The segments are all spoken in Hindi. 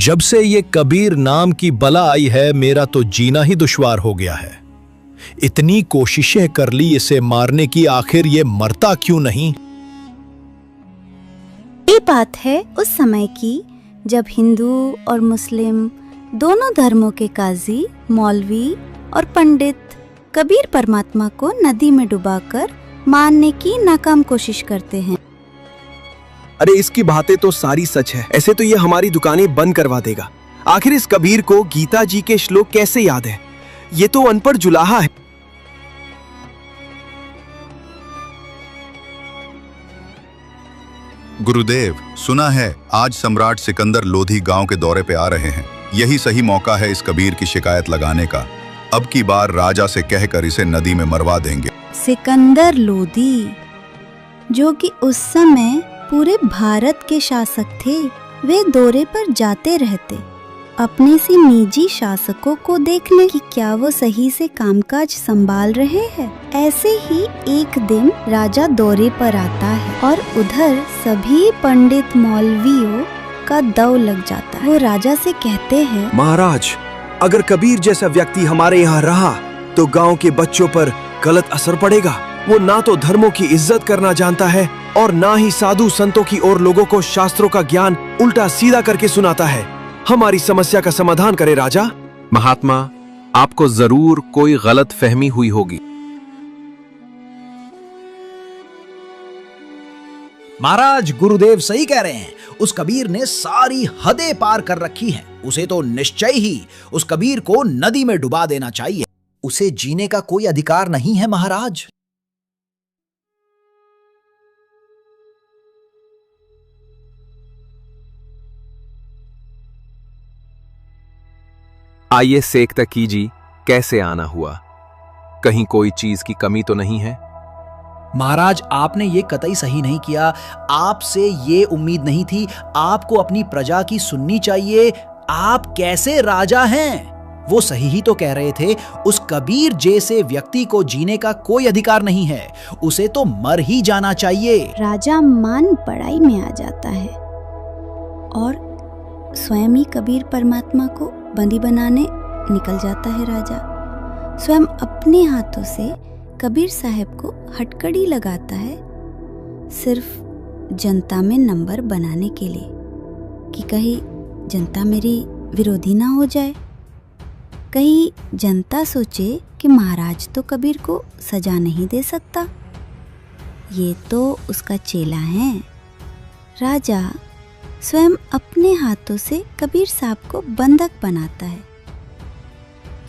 जब से ये कबीर नाम की बला आई है, मेरा तो जीना ही दुश्वार हो गया है। इतनी कोशिशें कर ली इसे मारने की, आखिर ये मरता क्यों नहीं? ये बात है उस समय की जब हिंदू और मुस्लिम दोनों धर्मों के काजी, मौलवी और पंडित कबीर परमात्मा को नदी में डुबाकर मारने की नाकाम कोशिश करते हैं। अरे इसकी बातें तो सारी सच है। ऐसे तो ये हमारी दुकानें बंद करवा देगा। आखिर इस कबीर को गीता जी के श्लोक कैसे याद है? ये तो अनपढ़ जुलाहा है। गुरुदेव, सुना है आज सम्राट सिकंदर लोधी गांव के दौरे पे आ रहे हैं। यही सही मौका है इस कबीर की शिकायत लगाने का। अब की बार राजा से कहकर इसे नदी में मरवा देंगे। सिकंदर लोधी, जो कि उस समय पूरे भारत के शासक थे, वे दौरे पर जाते रहते अपने से निजी शासकों को देखने कि क्या वो सही से कामकाज संभाल रहे हैं। ऐसे ही एक दिन राजा दौरे पर आता है और उधर सभी पंडित मौलवियों का दौर लग जाता है। वो राजा से कहते हैं, महाराज, अगर कबीर जैसा व्यक्ति हमारे यहाँ रहा तो गांव के बच्चों पर गलत असर पड़ेगा। वो ना तो धर्मों की इज्जत करना जानता है और ना ही साधु संतों की और लोगों को शास्त्रों का ज्ञान उल्टा सीधा करके सुनाता है। हमारी समस्या का समाधान करे राजा। महात्मा, आपको जरूर कोई गलत फहमी हुई होगी। महाराज, गुरुदेव सही कह रहे हैं। उस कबीर ने सारी हदें पार कर रखी हैं। उसे तो निश्चय ही उस कबीर को नदी में डुबा देना चाहिए। उसे जीने का कोई अधिकार नहीं है महाराज। आइए सेकता कीजिए, कैसे आना हुआ? कहीं कोई चीज की कमी तो नहीं है? महाराज, आपने ये कतई सही नहीं किया। आपसे ये उम्मीद नहीं थी। आपको अपनी प्रजा की सुननी चाहिए। आप कैसे राजा हैं? वो सही ही तो कह रहे थे। उस कबीर जैसे व्यक्ति को जीने का कोई अधिकार नहीं है। उसे तो मर ही जाना चाहिए। राजा मान पढ़ाई में आ जाता है और स्वयं ही कबीर परमात्मा को बंदी बनाने निकल जाता है। राजा स्वयं अपने हाथों से कबीर साहब को हथकड़ी लगाता है, सिर्फ जनता में नंबर बनाने के लिए कि कहीं जनता मेरी विरोधी ना हो जाए। कहीं जनता सोचे कि महाराज तो कबीर को सजा नहीं दे सकता, ये तो उसका चेला है। राजा स्वयं अपने हाथों से कबीर साहब को बंधक बनाता है,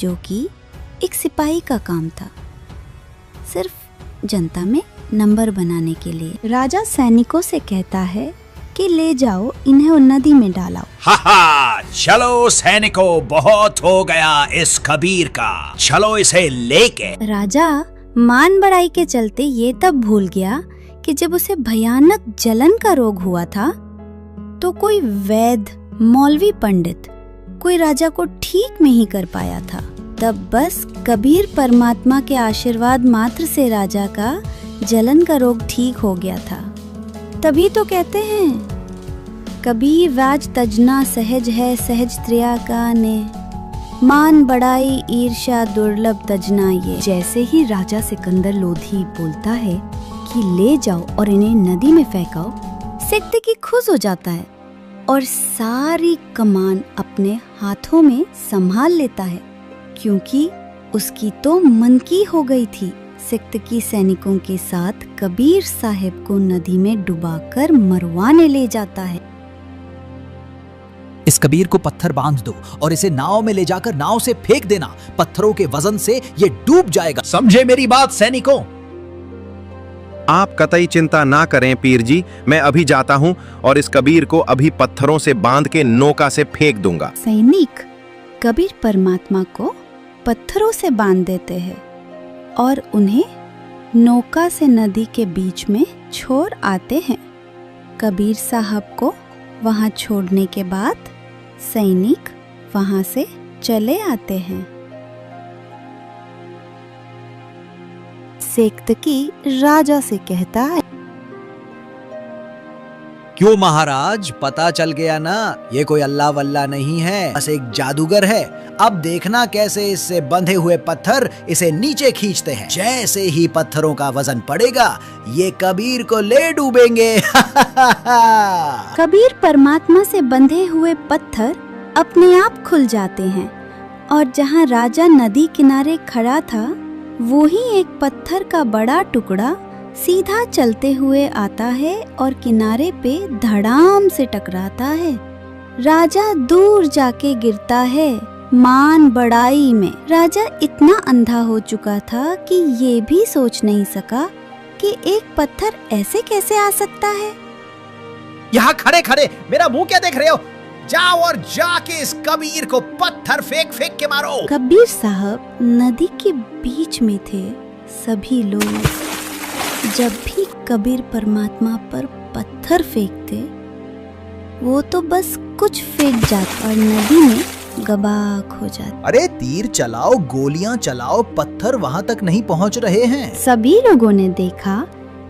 जो कि एक सिपाही का काम था, सिर्फ जनता में नंबर बनाने के लिए। राजा सैनिकों से कहता है कि ले जाओ, इन्हें नदी में डालाओ। हा, चलो सैनिकों, बहुत हो गया इस कबीर का, चलो इसे लेके। राजा मान बढ़ाई के चलते ये तब भूल गया कि जब उसे भयानक जलन का रोग हुआ था तो कोई वैद्य, मौलवी, पंडित कोई राजा को ठीक नहीं कर पाया था। तब बस कबीर परमात्मा के आशीर्वाद मात्र से राजा का जलन का रोग ठीक हो गया था। तभी तो कहते हैं, कबीर राज तजना सहज है, सहज त्रिया का ने, मान बढ़ाई ईर्ष्या दुर्लभ तजना ये। जैसे ही राजा सिकंदर लोधी बोलता है कि ले जाओ और इन्हें नदी में फेंकाओ, सिकंदर खुश हो जाता है और सारी कमान अपने हाथों में संभाल लेता है, क्योंकि उसकी तो मन की हो गई थी। सिकंदर सैनिकों के साथ कबीर साहब को नदी में डुबाकर मरवाने ले जाता है। इस कबीर को पत्थर बांध दो और इसे नाव में ले जाकर नाव से फेंक देना। पत्थरों के वजन से ये डूब जाएगा। समझे मेरी बात सैनिकों? आप कतई चिंता ना करें पीर जी, मैं अभी जाता हूँ और इस कबीर को अभी पत्थरों से बांध के नौका से फेंक दूंगा। सैनिक कबीर परमात्मा को पत्थरों से बांध देते हैं और उन्हें नौका से नदी के बीच में छोड़ आते हैं। कबीर साहब को वहां छोड़ने के बाद सैनिक वहां से चले आते हैं। सेक्तकी राजा से कहता है, क्यों महाराज, पता चल गया ना, ये कोई अल्लाह वल्लाह नहीं है, बस एक जादूगर है। अब देखना कैसे इससे बंधे हुए पत्थर इसे नीचे खींचते हैं। जैसे ही पत्थरों का वजन पड़ेगा, ये कबीर को ले डूबेंगे। कबीर परमात्मा से बंधे हुए पत्थर अपने आप खुल जाते हैं और जहाँ राजा नदी किनारे खड़ा था, वो ही एक पत्थर का बड़ा टुकड़ा सीधा चलते हुए आता है और किनारे पे धड़ाम से टकराता है। राजा दूर जाके गिरता है मान बढ़ाई में। राजा इतना अंधा हो चुका था कि ये भी सोच नहीं सका कि एक पत्थर ऐसे कैसे आ सकता है। यहाँ खड़े खड़े मेरा मुंह क्या देख रहे हो? जाओ और जाके इस कबीर को पत्थर फेंक फेंक के मारो। कबीर साहब नदी के बीच में थे। सभी लोग जब भी कबीर परमात्मा पर पत्थर फेंकते, वो तो बस कुछ फेंक जाता और नदी में गबाक हो जाता। अरे तीर चलाओ, गोलियां चलाओ, पत्थर वहां तक नहीं पहुंच रहे हैं। सभी लोगों ने देखा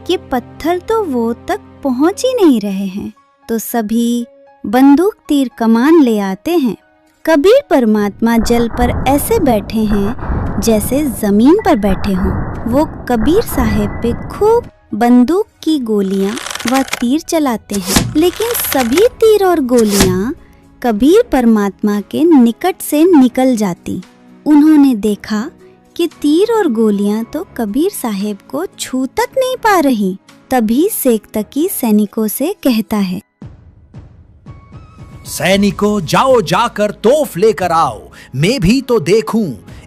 कि पत्थर तो वो तक पहुंच ही नहीं रहे हैं, तो सभी बंदूक तीर कमान ले आते हैं। कबीर परमात्मा जल पर ऐसे बैठे हैं जैसे जमीन पर बैठे हों। वो कबीर साहेब पे खूब बंदूक की गोलियां व तीर चलाते हैं, लेकिन सभी तीर और गोलियां कबीर परमात्मा के निकट से निकल जाती। उन्होंने देखा कि तीर और गोलियां तो कबीर साहेब को छू तक नहीं पा रही। तभी सेक्तकी सैनिकों से कहता है, सैनिकों जाओ जाकर तोफ लेकर आओ, मैं भी तो देखूं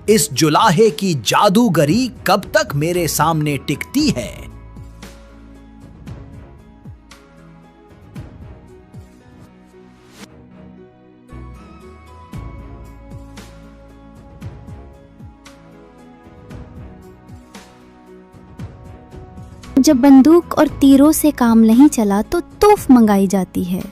इस जुलाहे की जादूगरी कब तक मेरे सामने टिकती है। जब बंदूक और तीरों से काम नहीं चला तो तोफ मंगाई जाती है।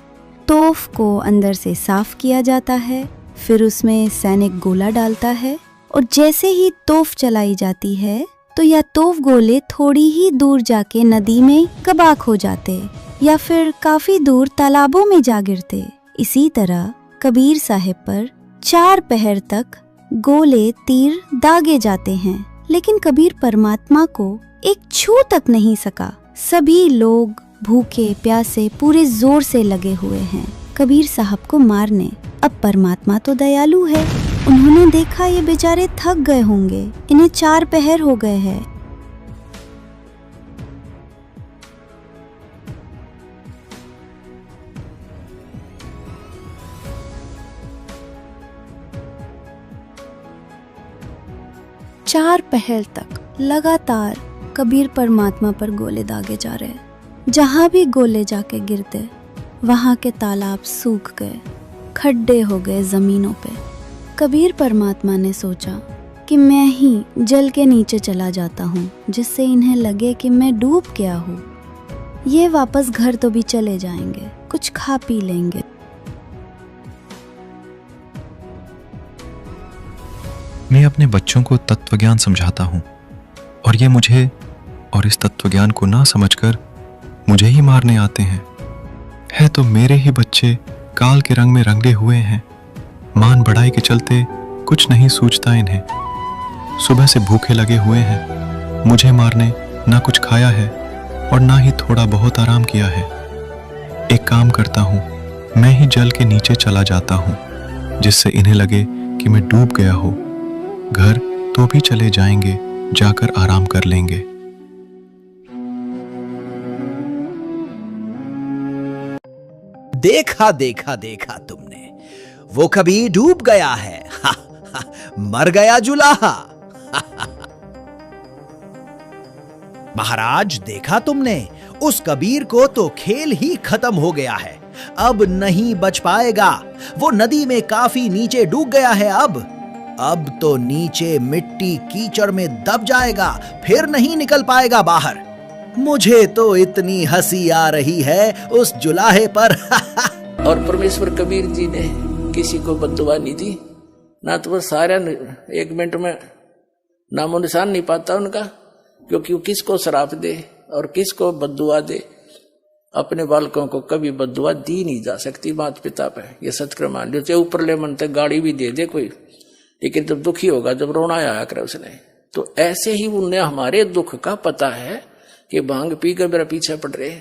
तोफ को अंदर से साफ किया जाता है, फिर उसमें सैनिक गोला डालता है और जैसे ही तोफ चलाई जाती है तो यह तोफ गोले थोड़ी ही दूर जाके नदी में कबाक हो जाते या फिर काफी दूर तालाबों में जा गिरते। इसी तरह कबीर साहिब पर 4 पहर तक गोले तीर दागे जाते हैं, लेकिन कबीर परमात्मा को एक छू तक नहीं सका। सभी लोग भूखे प्यासे पूरे जोर से लगे हुए हैं कबीर साहब को मारने। अब परमात्मा तो दयालु है, उन्होंने देखा ये बेचारे थक गए होंगे, इन्हें 4 पहर हो गए हैं। चार पहर तक लगातार कबीर परमात्मा पर गोले दागे जा रहे। जहां भी गोले जाके गिरते, वहां के तालाब सूख गए, खड्डे हो गए जमीनों पे। कबीर परमात्मा ने सोचा कि मैं ही जल के नीचे चला जाता हूँ, जिससे इन्हें लगे कि मैं डूब गया हूँ। ये वापस घर तो भी चले जाएंगे, कुछ खा पी लेंगे। मैं अपने बच्चों को तत्वज्ञान समझाता हूँ और ये मुझे और इस तत्वज्ञान को ना समझकर मुझे ही मारने आते हैं। है तो मेरे ही बच्चे काल के रंग में रंगे हुए हैं। मान बढ़ाई के चलते कुछ नहीं सूझता इन्हें। सुबह से भूखे लगे हुए हैं, मुझे मारने ना कुछ खाया है और ना ही थोड़ा बहुत आराम किया है। एक काम करता हूँ, मैं ही जल के नीचे चला जाता हूँ, जिससे इन्हें लगे कि मैं डूब गया हूँ। घर तो भी चले जाएंगे, जाकर आराम कर लेंगे। देखा देखा देखा तुमने, वो कभी डूब गया है। मर गया जुलाहा। महाराज देखा तुमने, उस कबीर को तो खेल ही खत्म हो गया है, अब नहीं बच पाएगा। वो नदी में काफी नीचे डूब गया है। अब तो नीचे मिट्टी कीचड़ में दब जाएगा, फिर नहीं निकल पाएगा बाहर। मुझे तो इतनी हंसी आ रही है उस जुलाहे पर। और परमेश्वर कबीर जी ने किसी को बद्दुआ नहीं दी, ना तो वो सारा 1 मिनट में नामो निशान नहीं पाता उनका, क्योंकि वो किसको श्राप दे और किसको बद्दुआ दे अपने बालकों को कभी बद्दुआ दी नहीं जा सकती माता पिता पे, ये सत्क्रम मान लो। चाहे ऊपर ले मन तक गाड़ी भी दे दे कोई, लेकिन जब दुखी होगा, जब रोना आया करे उसने, तो ऐसे ही उन्हें हमारे दुख का पता है कि भांग पी कर मेरा पीछे पड़ रहे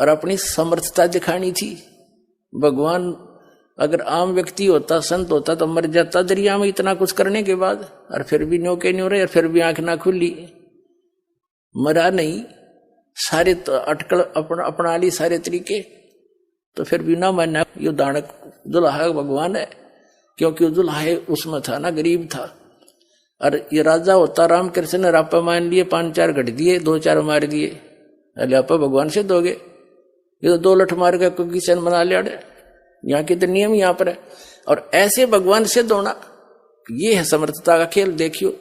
और अपनी समर्थता दिखानी थी। भगवान अगर आम व्यक्ति होता, संत होता, तो मर जाता दरिया में इतना कुछ करने के बाद, और फिर भी न्यों के न्यों रहे, और फिर भी आंख ना खुली, मरा नहीं, सारे तो अटकल अपना ली सारे तरीके, तो फिर भी ना मानना यो दानक दुल्हा भगवान है, क्योंकि दुल्हा उसमें था ना, गरीब था। और ये राजा होता रामकृष्ण ने रापा मान लिए, 5-4 घट दिए, 2-4 मार दिए, अरे आपा भगवान से दोगे, ये तो 2 लठ मार के कोई किसान बना लिया, यहाँ के तो नियम यहाँ पर है। और ऐसे भगवान से दोना, ये है समर्थता का खेल। देखियो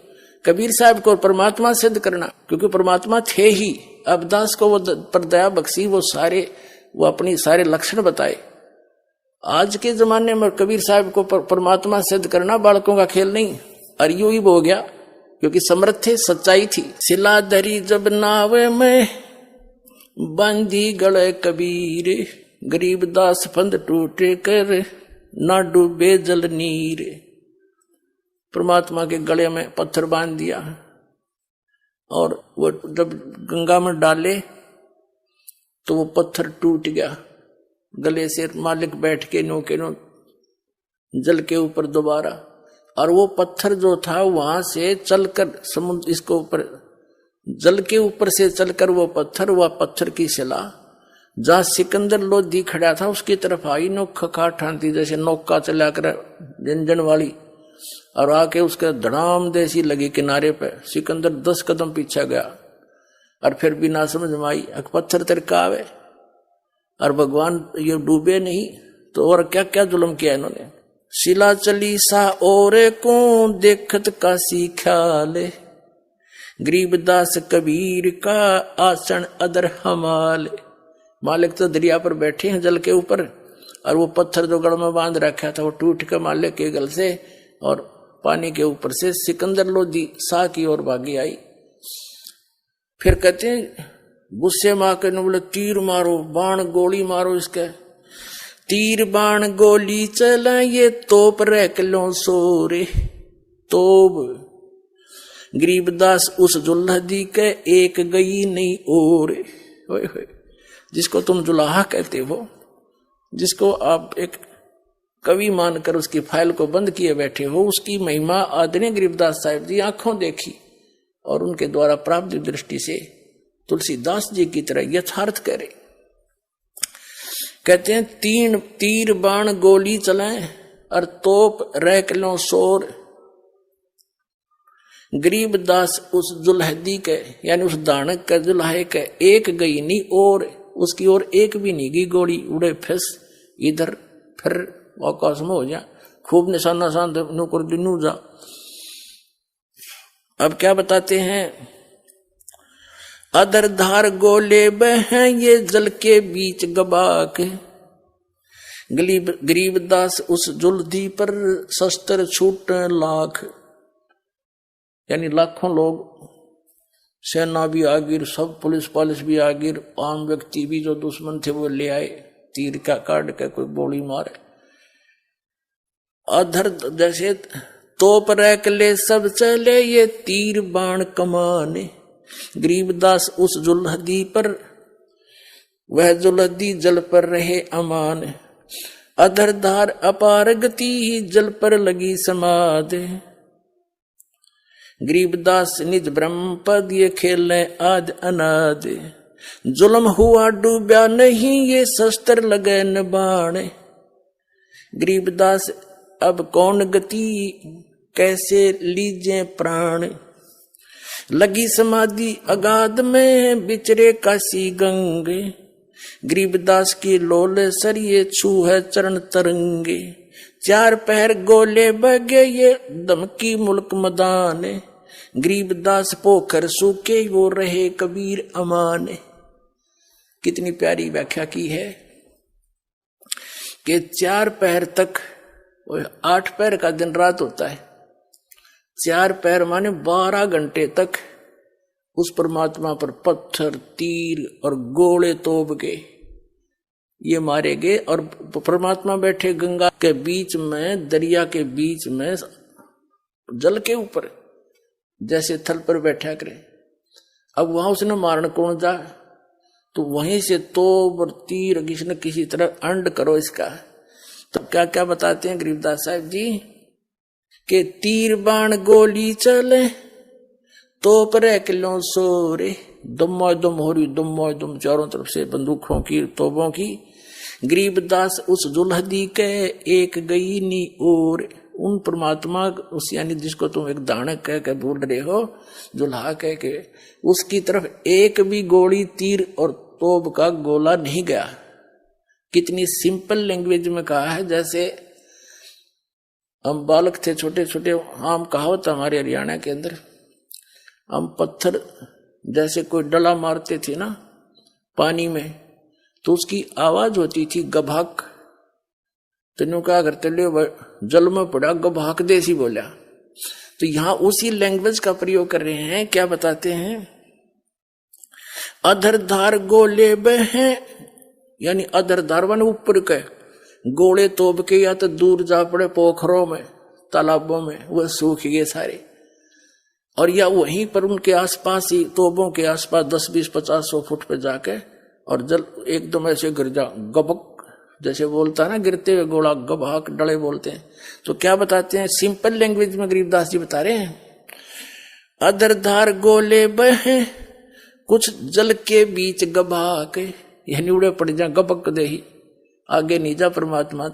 कबीर साहब को परमात्मा सिद्ध करना, क्योंकि परमात्मा थे ही, अबदास को वो पर दया बख्शी, वो अपनी सारे लक्षण बताए। आज के जमाने में कबीर साहब को परमात्मा सिद्ध करना बालकों का खेल नहीं, और यूं ही हो गया, क्योंकि समर्थ थे, सच्चाई थी। सिला धरी जब नावे में बांधी गले कबीर, गरीब दास फंद टूटे कर ना डूबे जल नीर। परमात्मा के गले में पत्थर बांध दिया, और वो जब गंगा में डाले तो वो पत्थर टूट गया गले से। मालिक बैठ के नो के नो जल के ऊपर दोबारा, और वो पत्थर जो था वहां से चलकर समुद्र, इसको ऊपर जल के ऊपर से चलकर वो पत्थर की शिला जहां सिकंदर लोधी खड़ा था उसकी तरफ आई, नोखा काट ठानती जैसे नौका चला कर जंजन वाली, और आके उसके धड़ाम देसी लगी किनारे पे। सिकंदर 10 कदम पीछे गया, और फिर भी ना समझ में आई, पत्थर तिरका आवे, और भगवान ये डूबे नहीं, तो और क्या क्या जुल्म किया इन्होंने। शिला चली सा और को देखत का ख्याल, गरीबदास कबीर का आसन अदर हमाल। मालिक तो दरिया पर बैठे हैं जल के ऊपर, और वो पत्थर जो गढ़ में बांध रखा था वो टूट के मालिक के गल से और पानी के ऊपर से सिकंदर लोधी सा की ओर भागी आई। फिर कहते हैं गुस्से में आकर बोले तीर मारो, बाण गोली मारो इसके। तीर बाण गोली चला ये तोप रख लो सोरे, तोप गरीबदास उस जुल्हदी के एक गई नहीं और। जिसको तुम जुलाहा कहते हो, जिसको आप एक कवि मानकर उसकी फाइल को बंद किए बैठे हो, उसकी महिमा आदरणीय गरीबदास साहिब जी आंखों देखी, और उनके द्वारा प्राप्त दृष्टि से तुलसीदास जी की तरह यथार्थ करे। कहते हैं तीर बाण गोली चलाएं और तोप रख लो शोर। गरीबदास उस जुल्हदी के यानी उस दानक के जुल्हे के एक गई नहीं और, उसकी ओर एक भी नहीं गई गोली। उड़े फिस इधर फिर आकाश में हो जा, खूब निशाना शान कर दिनू जा। अब क्या बताते हैं, अदर धार गोले बह ये जल के बीच गबाक। गरीबदास उस जुल्दी पर शस्त्र छूट लाख, यानी लाखों लोग, सेना भी आ गिर, सब पुलिस भी आ गिर, आम व्यक्ति भी जो दुश्मन थे वो ले आए, तीर का काट के कोई गोली मारे। अधर जैसे तोप रख ले सब चले ये तीर बाण कमाने। गरीबदास उस जुल्हदी पर, वह जुल्हदी जल पर रहे अमान। अधर धार अपार गति ही जल पर लगी समाध। गरीबदास निज ब्रह्म पद ये खेले आद अनाद। जुल्म हुआ डूबा नहीं ये शस्त्र लगे न बाण। गरीबदास अब कौन गति कैसे लीजे प्राण। लगी समाधि अगाध में बिचरे काशी गंगे। गरीबदास की लोल सरिये छू है चरण तरंगे। चार पहर गोले बगे ये दमकी मुल्क मदान। गरीबदास पोखर सूखे वो रहे कबीर अमान। कितनी प्यारी व्याख्या की है कि 4 पहर तक, 8 पहर का दिन रात होता है, 4 पहर माने 12 घंटे तक उस परमात्मा पर पत्थर तीर और गोले तोप के ये मारे गए। और परमात्मा बैठे गंगा के बीच में, दरिया के बीच में, जल के ऊपर, जैसे थल पर बैठा करे। अब वहां उसने मारने कौन जा, तो वहीं से तोप और तीर किसी किसी तरह अंड करो इसका। तो क्या क्या बताते हैं गरीबदास साहब जी के तीर बाण गोली चले तोप रे किलो सोरे, दुम दुम हो रही, दुम चारों तरफ से बंदूकों की, तोपों की। गरीबदास उस जुल्हदी के एक गई नी और, उन परमात्मा उस यानी जिसको तुम एक दानक कह के बोल रहे हो, जुल्हा कह के, उसकी तरफ एक भी गोली, तीर और तोप का गोला नहीं गया। कितनी सिंपल लैंग्वेज में कहा है। जैसे हम बालक थे छोटे छोटे, हम कहावत हमारे हरियाणा के अंदर, हम पत्थर जैसे कोई डला मारते थे ना पानी में, तो उसकी आवाज होती थी गभाक। तेनों क्या करते ले जल में पड़ा गभाक देसी बोला। तो यहां उसी लैंग्वेज का प्रयोग कर रहे हैं। क्या बताते हैं, अधरधार गोले बहे, यानी अधरधार वन ऊपर के गोले तोप के या तो दूर जा पड़े पोखरों में, तालाबों में, वह सूख गए सारे। और या वहीं पर उनके आसपास ही, तोपों के आसपास 10, 20, 50, 100 फुट पे जाके, और जल एकदम ऐसे गिर जा, गबक जैसे बोलता है ना, गिरते हुए गोला गबहाक डले बोलते हैं। तो क्या बताते हैं, सिंपल लैंग्वेज में गरीबदास जी बता रहे हैं, अधरधार गोले बहे कुछ जल के बीच गबहाक, यानी उड़े पड़ जा गबक दे ही, आगे नीचा परमात्मा।